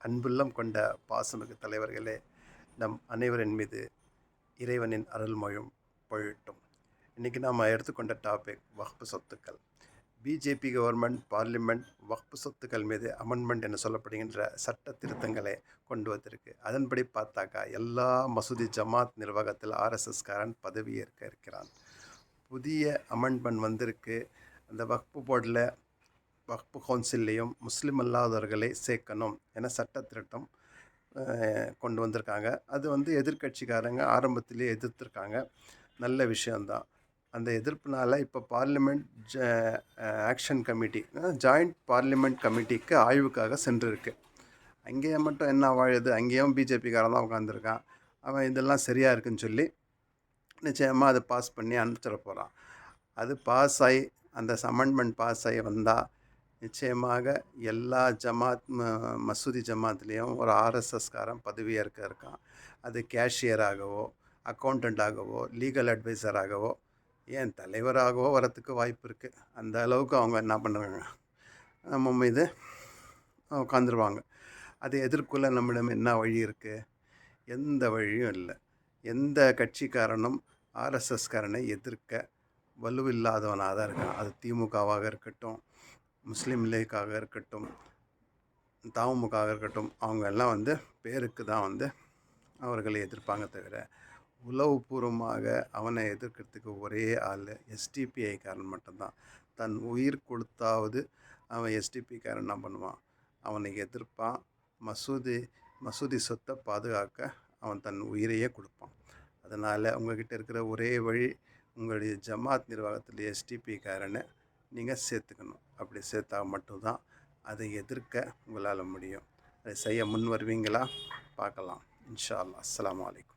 அன்புள்ளம் கொண்ட பாசமிகு தலைவர்களே, நம் அனைவரின் மீது இறைவனின் அருள்மொழியும் பொழியட்டும். இன்றைக்கி நாம் எடுத்துக்கொண்ட டாபிக் வக்ஃப் சொத்துக்கள். பிஜேபி கவர்மெண்ட் பார்லிமெண்ட் வக்ஃப் சொத்துக்கள் மீது அமெண்ட்மெண்ட் என்று சொல்லப்படுகின்ற சட்ட திருத்தங்களை கொண்டு வந்திருக்கு. அதன்படி பார்த்தாக்கா எல்லா மசூதி ஜமாத் நிர்வாகத்தில் ஆர்எஸ்எஸ்காரன் பதவியேற்க இருக்கிறான். புதிய அமெண்ட்மெண்ட் வந்திருக்கு. அந்த வக்ஃப் போர்டில் வக்ஃப் கவுன்சில்லையும் முஸ்லீம் அல்லாதவர்களை சேர்க்கணும் என சட்ட திருத்தம் கொண்டு வந்திருக்காங்க. அது எதிர்கட்சிக்காரங்க ஆரம்பத்திலே எதிர்த்திருக்காங்க. நல்ல விஷயந்தான். அந்த எதிர்ப்புனால் இப்போ parliament action committee, joint parliament கமிட்டிக்கு ஆய்வுக்காக சென்றிருக்கு. அங்கேயே மட்டும் என்ன வாழுது, அங்கேயும் பிஜேபிக்காரன் தான் உட்காந்துருக்கான். அவன் இதெல்லாம் சரியாக இருக்குன்னு சொல்லி நிச்சயமாக அதை பாஸ் பண்ணி அனுப்பிச்சிட போகிறான். அது பாஸ் ஆகி அந்த அமெண்ட்மெண்ட் பாஸ் ஆகி வந்தால் நிச்சயமாக எல்லா மசூதி ஜமாத்லேயும் ஒரு ஆர்எஸ்எஸ்காரன் பதவியேற்க இருக்கான். அது கேஷியராகவோ அக்கௌண்டண்ட்டாகவோ லீகல் அட்வைசராகவோ ஏன் தலைவராகவோ வரத்துக்கு வாய்ப்பு இருக்குது. அந்த அளவுக்கு அவங்க என்ன பண்ணுறாங்க, நம்ம மீது உட்காந்துருவாங்க. அதை எதிர்கொள்ள நம்மிடம் என்ன வழி இருக்குது? எந்த வழியும் இல்லை. எந்த கட்சிக்காரனும் ஆர்எஸ்எஸ்காரனை எதிர்க்க வலுவில்லாதவனாக தான் இருக்கான். அது திமுகவாக இருக்கட்டும், முஸ்லீம் லீக்காக இருக்கட்டும், தமுகவாக இருக்கட்டும், அவங்க எல்லாம் பேருக்கு தான் அவர்களை எதிர்ப்பாங்க தவிர உளவுபூர்வமாக அவனை எதிர்க்கிறதுக்கு ஒரே ஆள் எஸ்டிபிஐக்காரன் மட்டும்தான். தன் உயிர் கொடுத்தாவது அவன் எஸ்டிபிக்காரன் என்ன பண்ணுவான், அவனை எதிர்ப்பான். மசூதி சொத்தை பாதுகாக்க அவன் தன் உயிரையே கொடுப்பான். அதனால் உங்கள்கிட்ட இருக்கிற ஒரே வழி, உங்களுடைய ஜமாத் நிர்வாகத்தில் எஸ்டிபிக்காரனை நீங்கள் சேர்த்துக்கணும். அப்படி சேர்த்தா மட்டும்தான் அதை எதிர்க்க உங்களால் முடியும். அதை செய்ய முன் வருவீங்களா? பார்க்கலாம். இன்ஷா அல்லாஹ். அஸ்ஸலாமு அலைக்கும்.